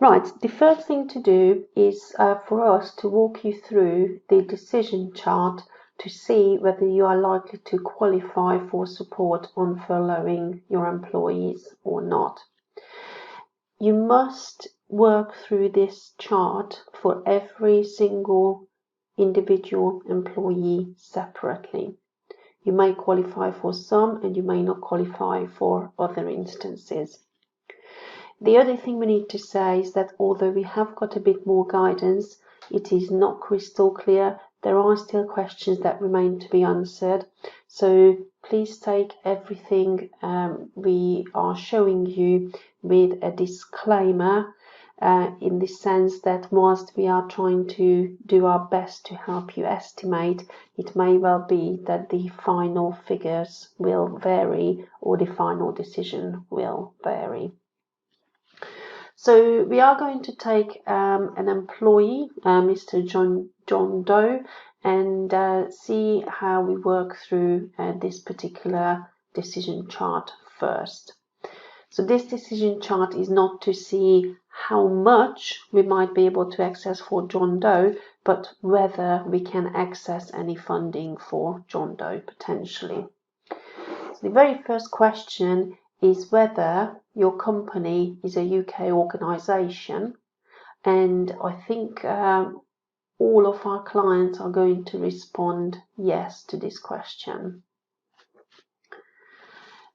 Right, the first thing to do is for us to walk you through the decision chart to see whether you are likely to qualify for support on furloughing your employees or not. You must work through this chart for every single individual employee separately. You may qualify for some and you may not qualify for other instances. The other thing we need to say is that although we have got a bit more guidance, it is not crystal clear. There are still questions that remain to be answered. So please take everything we are showing you with a disclaimer, in the sense that whilst we are trying to do our best to help you estimate, it may well be that the final figures will vary or the final decision will vary. So we are going to take an employee, Mr. John Doe, and see how we work through this particular decision chart first. So this decision chart is not to see how much we might be able to access for John Doe, but whether we can access any funding for John Doe potentially. So the very first question is whether your company is a UK organisation, and I think all of our clients are going to respond yes to this question.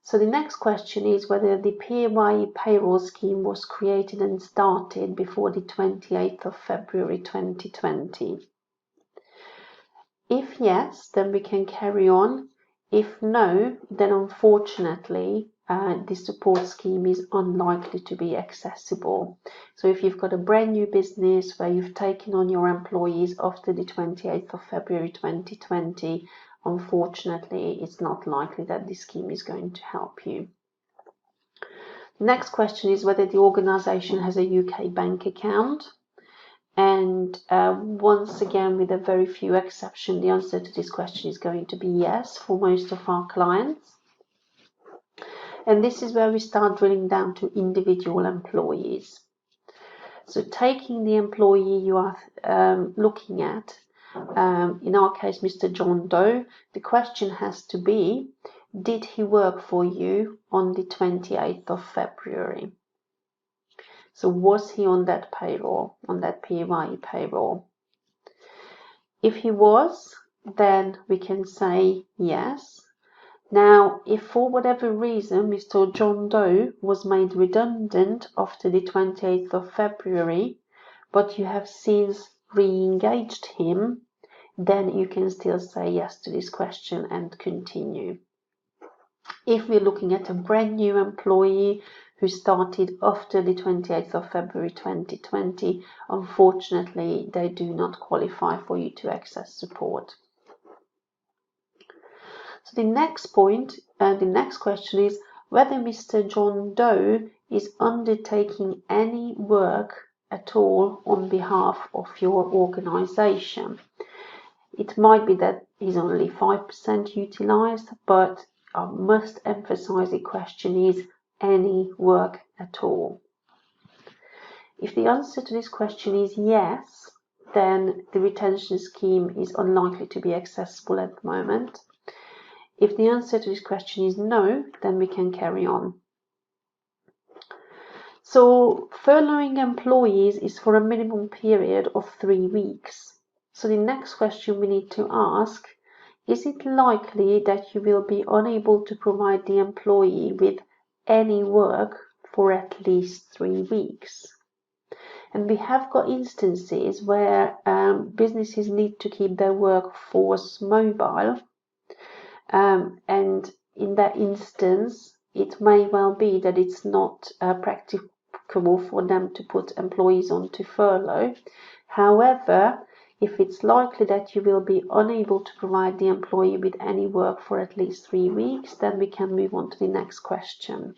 So the next question is whether the PAYE payroll scheme was created and started before the 28th of February 2020. If yes, then we can carry on. If no, then unfortunately the support scheme is unlikely to be accessible. So if you've got a brand new business where you've taken on your employees after the 28th of February 2020, unfortunately it's not likely that this scheme is going to help you. The next question is whether the organisation has a UK bank account. And once again, with a very few exceptions, the answer to this question is going to be yes for most of our clients. And this is where we start drilling down to individual employees. So taking the employee you are looking at, in our case, Mr. John Doe, the question has to be, did he work for you on the 28th of February? So was he on that payroll, on that PAYE payroll? If he was, then we can say yes. Now, if for whatever reason Mr. John Doe was made redundant after the 28th of February, but you have since re-engaged him, then you can still say yes to this question and continue. If we're looking at a brand new employee who started after the 28th of February 2020, unfortunately, they do not qualify for you to access support. So the next point, the next question is whether Mr. John Doe is undertaking any work at all on behalf of your organisation. It might be that he's only 5% utilised, but I must emphasise the question is any work at all. If the answer to this question is yes, then the retention scheme is unlikely to be accessible at the moment. If the answer to this question is no, then we can carry on. So furloughing employees is for a minimum period of 3 weeks. So the next question we need to ask, is it likely that you will be unable to provide the employee with any work for at least 3 weeks? And we have got instances where businesses need to keep their workforce mobile. And in that instance, it may well be that it's not practicable for them to put employees onto furlough. However, if it's likely that you will be unable to provide the employee with any work for at least 3 weeks, then we can move on to the next question.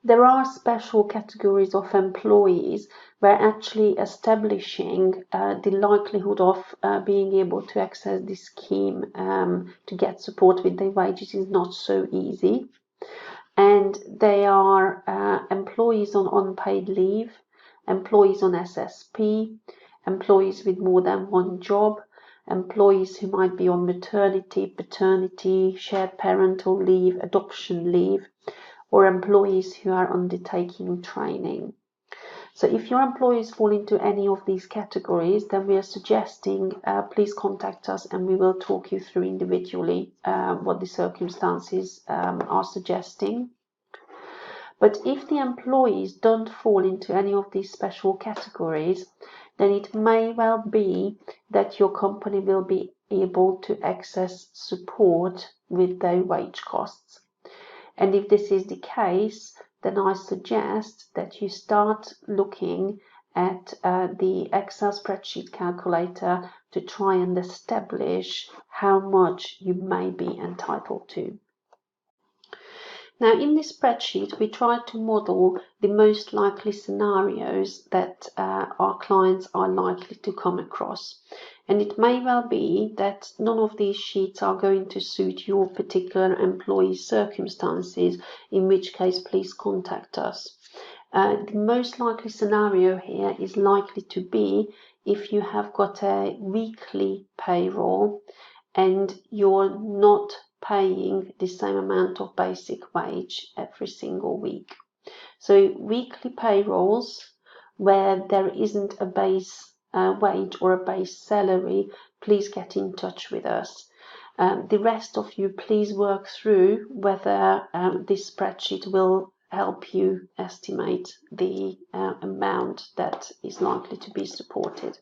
There are special categories of employees where actually establishing the likelihood of being able to access this scheme to get support with their wages is not so easy. and they are employees on unpaid leave, employees on SSP, employees with more than one job, employees who might be on maternity, paternity, shared parental leave, adoption leave, or employees who are undertaking training. So if your employees fall into any of these categories, then we are suggesting please contact us and we will talk you through individually what the circumstances are suggesting. But if the employees don't fall into any of these special categories, then it may well be that your company will be able to access support with their wage costs. And if this is the case, then I suggest that you start looking at the Excel spreadsheet calculator to try and establish how much you may be entitled to. Now, in this spreadsheet, we tried to model the most likely scenarios that our clients are likely to come across. And it may well be that none of these sheets are going to suit your particular employee's circumstances, in which case please contact us. The most likely scenario here is likely to be if you have got a weekly payroll and you're not paying the same amount of basic wage every single week. So weekly payrolls where there isn't a base wage or a base salary, please get in touch with us. The rest of you, please work through whether this spreadsheet will help you estimate the amount that is likely to be supported.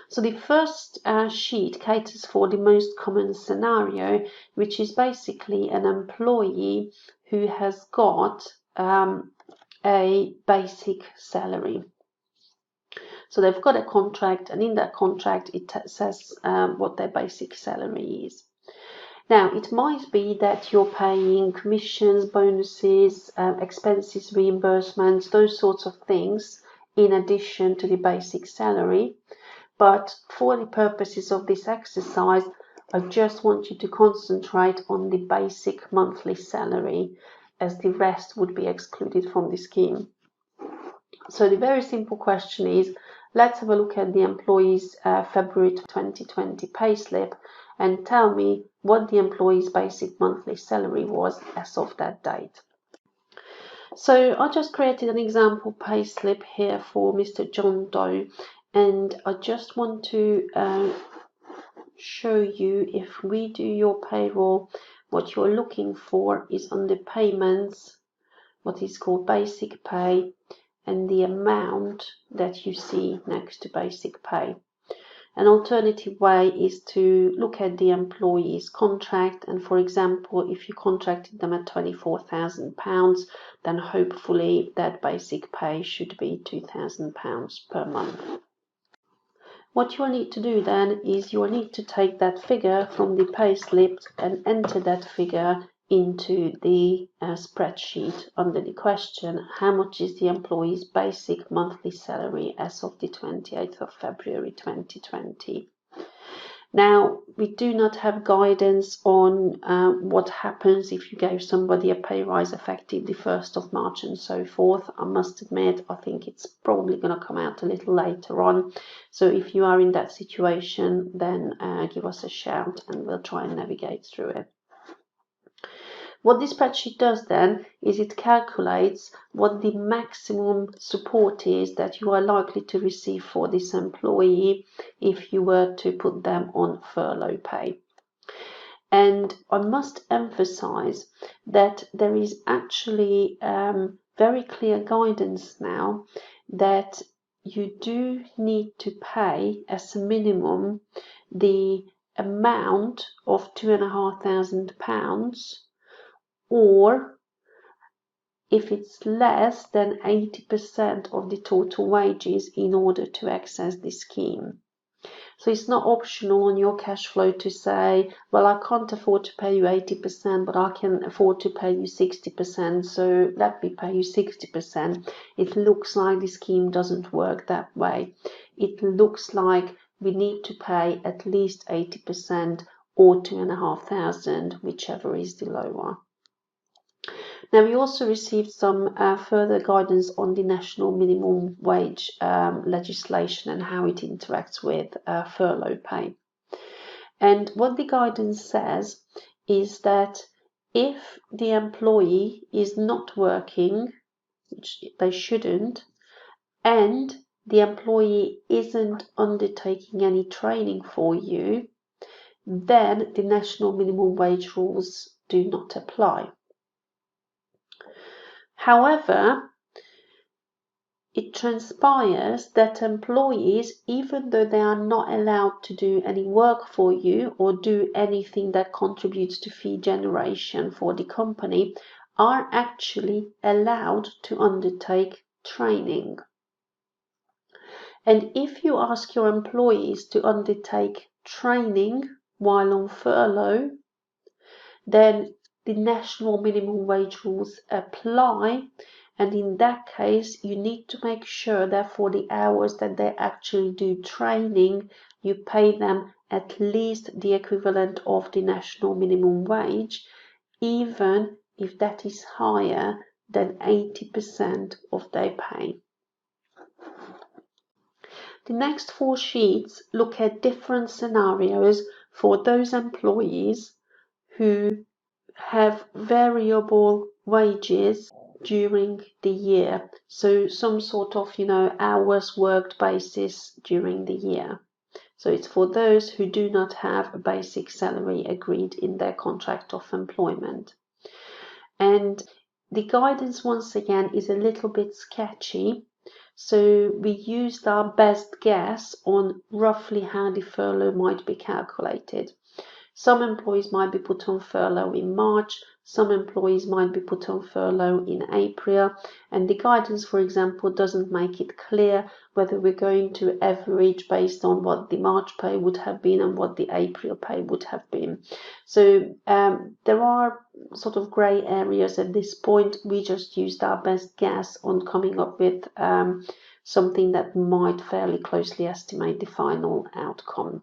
So the first sheet caters for the most common scenario, which is basically an employee who has got a basic salary. So they've got a contract, and in that contract it says what their basic salary is. Now, it might be that you're paying commissions, bonuses, expenses, reimbursements, those sorts of things in addition to the basic salary. But for the purposes of this exercise, I just want you to concentrate on the basic monthly salary, as the rest would be excluded from the scheme. So the very simple question is, let's have a look at the employee's February 2020 payslip and tell me what the employee's basic monthly salary was as of that date. So I just created an example payslip here for Mr. John Doe, and I just want to show you, if we do your payroll, what you're looking for is under payments, what is called basic pay, and the amount that you see next to basic pay. An alternative way is to look at the employee's contract, and for example, if you contracted them at £24,000, then hopefully that basic pay should be £2,000 per month. What you'll need to do then is you'll need to take that figure from the payslip and enter that figure into the spreadsheet under the question, how much is the employee's basic monthly salary as of the 28th of February 2020. Now, we do not have guidance on what happens if you gave somebody a pay rise effective the 1st of March and so forth. I must admit, I think it's probably going to come out a little later on. So if you are in that situation, then give us a shout and we'll try and navigate through it. What this spreadsheet does then is it calculates what the maximum support is that you are likely to receive for this employee if you were to put them on furlough pay. And I must emphasize that there is actually very clear guidance now that you do need to pay as a minimum the amount of £2,500, or if it's less than 80% of the total wages in order to access the scheme. So it's not optional on your cash flow to say, well, I can't afford to pay you 80%, but I can afford to pay you 60%, so let me pay you 60%. It looks like the scheme doesn't work that way. It looks like we need to pay at least 80% or £2,500, whichever is the lower. Now, we also received some further guidance on the national minimum wage legislation and how it interacts with furlough pay. And what the guidance says is that if the employee is not working, which they shouldn't, and the employee isn't undertaking any training for you, then the national minimum wage rules do not apply. However, it transpires that employees, even though they are not allowed to do any work for you or do anything that contributes to fee generation for the company, are actually allowed to undertake training. And if you ask your employees to undertake training while on furlough, then the national minimum wage rules apply. And in that case, you need to make sure that for the hours that they actually do training, you pay them at least the equivalent of the national minimum wage, even if that is higher than 80% of their pay. The next 4 sheets look at different scenarios for those employees who have variable wages during the year, so some sort of hours worked basis during the year. So it's for those who do not have a basic salary agreed in their contract of employment. And the guidance once again is a little bit sketchy, so we used our best guess on roughly how the furlough might be calculated. Some employees might be put on furlough in March, some employees might be put on furlough in April, and the guidance, for example, doesn't make it clear whether we're going to average based on what the March pay would have been and what the April pay would have been. So there are sort of grey areas at this point. We just used our best guess on coming up with something that might fairly closely estimate the final outcome.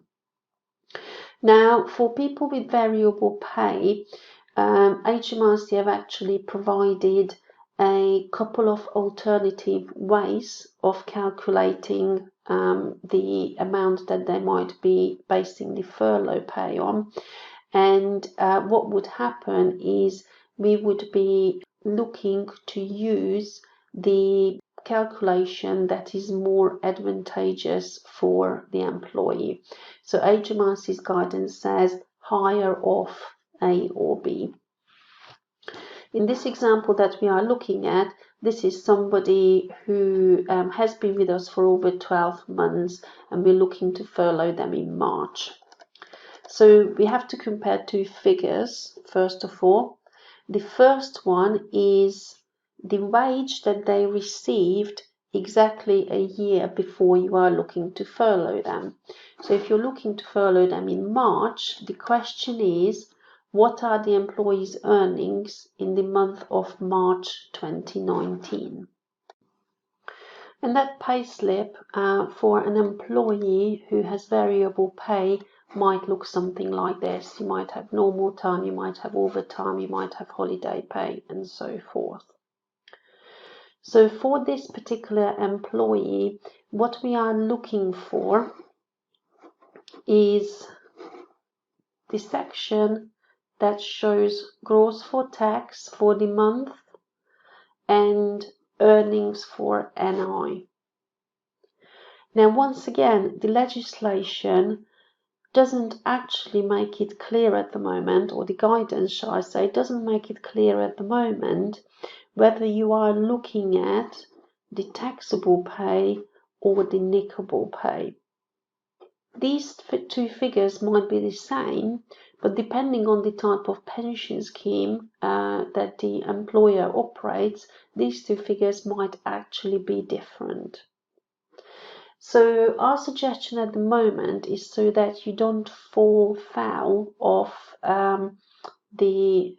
Now, for people with variable pay, HMRC have actually provided a couple of alternative ways of calculating the amount that they might be basing the furlough pay on. And what would happen is we would be looking to use the calculation that is more advantageous for the employee. So HMRC's guidance says higher of A or B. In this example that we are looking at, this is somebody who has been with us for over 12 months, and we're looking to furlough them in March. So we have to compare 2 figures, first of all. The first one is the wage that they received exactly a year before you are looking to furlough them. So if you're looking to furlough them in March, the question is, what are the employees' earnings in the month of March 2019? And that pay slip for an employee who has variable pay might look something like this. You might have normal time, you might have overtime, you might have holiday pay, and so forth. So for this particular employee, what we are looking for is the section that shows gross for tax for the month and earnings for NI. Now, once again, the legislation doesn't actually make it clear at the moment, or the guidance, shall I say, doesn't make it clear at the moment whether you are looking at the taxable pay or the nickable pay. These 2 figures might be the same, but depending on the type of pension scheme that the employer operates, these 2 figures might actually be different. So our suggestion at the moment is so that you don't fall foul of the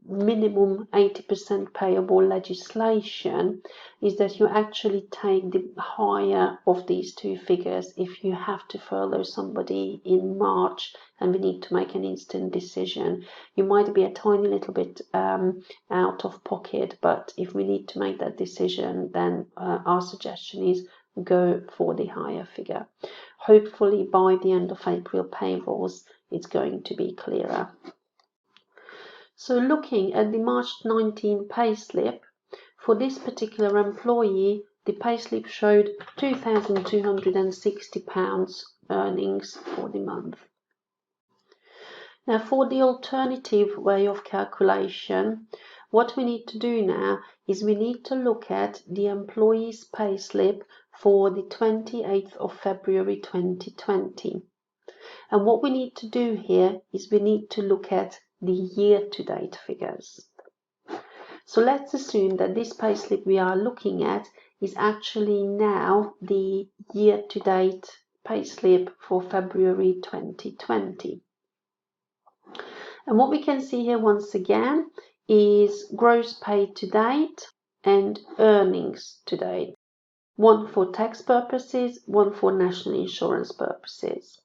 minimum 80% payable legislation is that you actually take the higher of these two figures if you have to furlough somebody in March and we need to make an instant decision. You might be a tiny little bit out of pocket, but if we need to make that decision, then our suggestion is go for the higher figure. Hopefully by the end of April payrolls, it's going to be clearer. So looking at the March 19 payslip, for this particular employee, the payslip showed £2,260 earnings for the month. Now for the alternative way of calculation, what we need to do now is we need to look at the employee's payslip for the 28th of February 2020. And what we need to do here is we need to look at the year-to-date figures. So let's assume that this payslip we are looking at is actually now the year-to-date payslip for February 2020. And what we can see here once again is gross pay to date and earnings to date. One for tax purposes, one for national insurance purposes.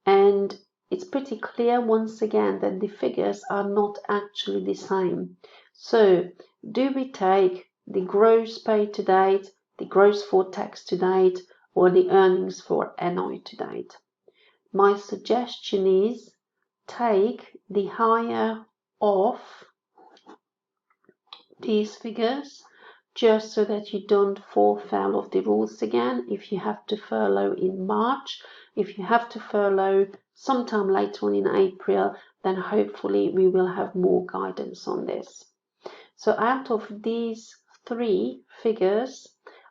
And it's pretty clear once again that the figures are not actually the same. So do we take the gross pay to date, the gross for tax to date, or the earnings for NI to date? My suggestion is take the higher of these figures, just so that you don't fall foul of the rules again. If you have to furlough in March, if you have to furlough sometime later on in April, then hopefully we will have more guidance on this. So out of these three figures,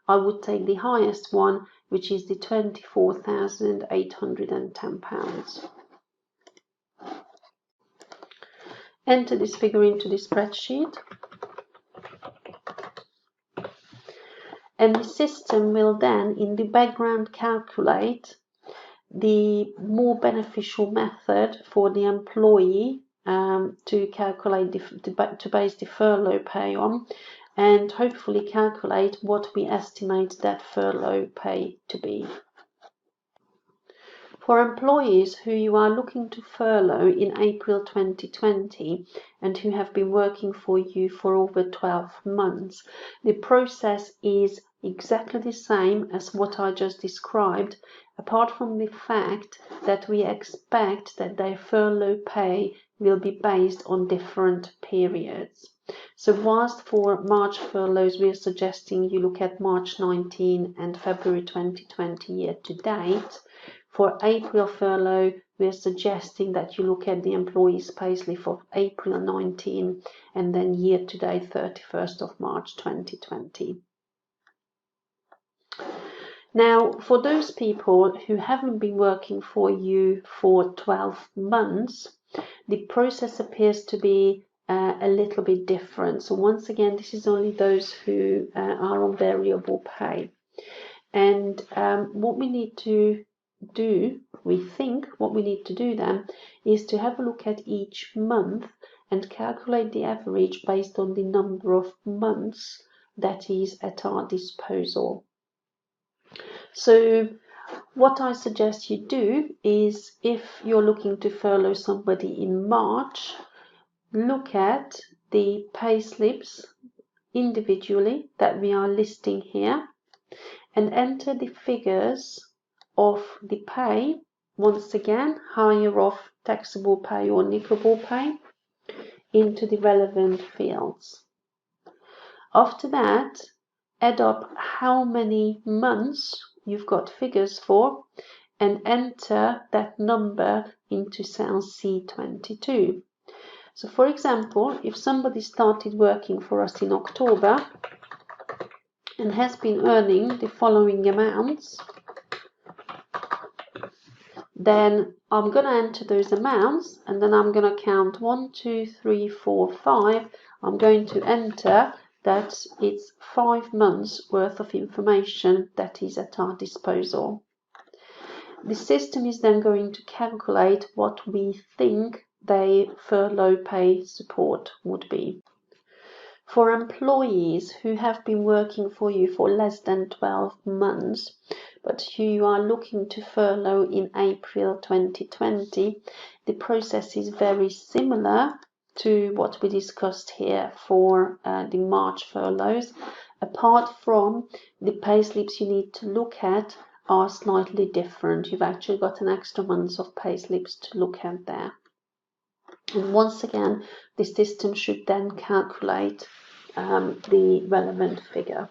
I would take the highest one, which is the £24,810. Enter this figure into the spreadsheet. And the system will then, in the background, calculate the more beneficial method for the employee to calculate to base the furlough pay on, and hopefully calculate what we estimate that furlough pay to be. For employees who you are looking to furlough in April 2020 and who have been working for you for over 12 months, the process is exactly the same as what I just described, apart from the fact that we expect that their furlough pay will be based on different periods. So whilst for March furloughs we are suggesting you look at March 19 and February 2020 year to date, for April furlough, we are suggesting that you look at the employee's payslip of April 19 and then year to date 31st of March 2020. Now, for those people who haven't been working for you for 12 months, the process appears to be a little bit different. So once again, this is only those who are on variable pay. And what we need to do, we think what we need to do then is to have a look at each month and calculate the average based on the number of months that is at our disposal. So what I suggest you do is, if you're looking to furlough somebody in March, look at the pay slips individually that we are listing here and enter the figures of the pay, once again, higher of taxable pay or nippable pay, into the relevant fields. After that, add up how many months you've got figures for and enter that number into cell C22. So for example, if somebody started working for us in October and has been earning the following amounts, then I'm going to enter those amounts and then I'm going to count 1, 2, 3, 4, 5. I'm going to enter that it's 5 months worth of information that is at our disposal. The system is then going to calculate what we think their furlough pay support would be. For employees who have been working for you for less than 12 months, but who you are looking to furlough in April 2020, the process is very similar to what we discussed here for the March furloughs, apart from the payslips you need to look at are slightly different. You've actually got an extra month of payslips to look at there. And once again, the system should then calculate the relevant figure.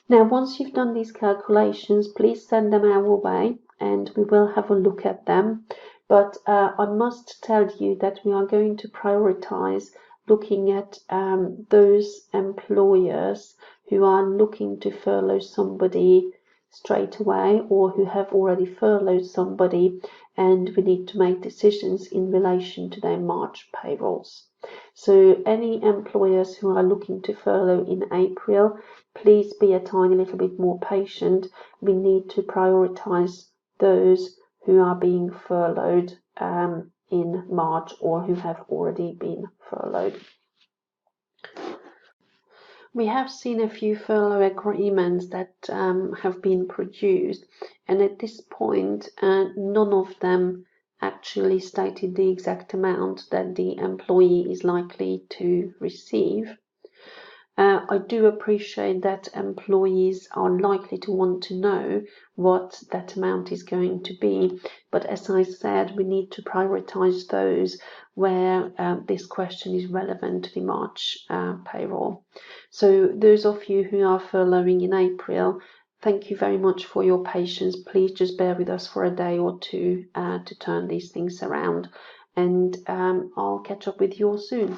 Now, once you've done these calculations, please send them our way and we will have a look at them. But I must tell you that we are going to prioritize looking at those employers who are looking to furlough somebody straight away or who have already furloughed somebody, and we need to make decisions in relation to their March payrolls. So any employers who are looking to furlough in April, please be a tiny little bit more patient. We need to prioritize those who are being furloughed in March or who have already been furloughed. We have seen a few furlough agreements that have been produced, and at this point, none of them actually stated the exact amount that the employee is likely to receive. I do appreciate that employees are likely to want to know what that amount is going to be, but as I said, we need to prioritize those where this question is relevant to the March payroll. So those of you who are furloughing in April, thank you very much for your patience. Please just bear with us for a day or two to turn these things around, and I'll catch up with you all soon.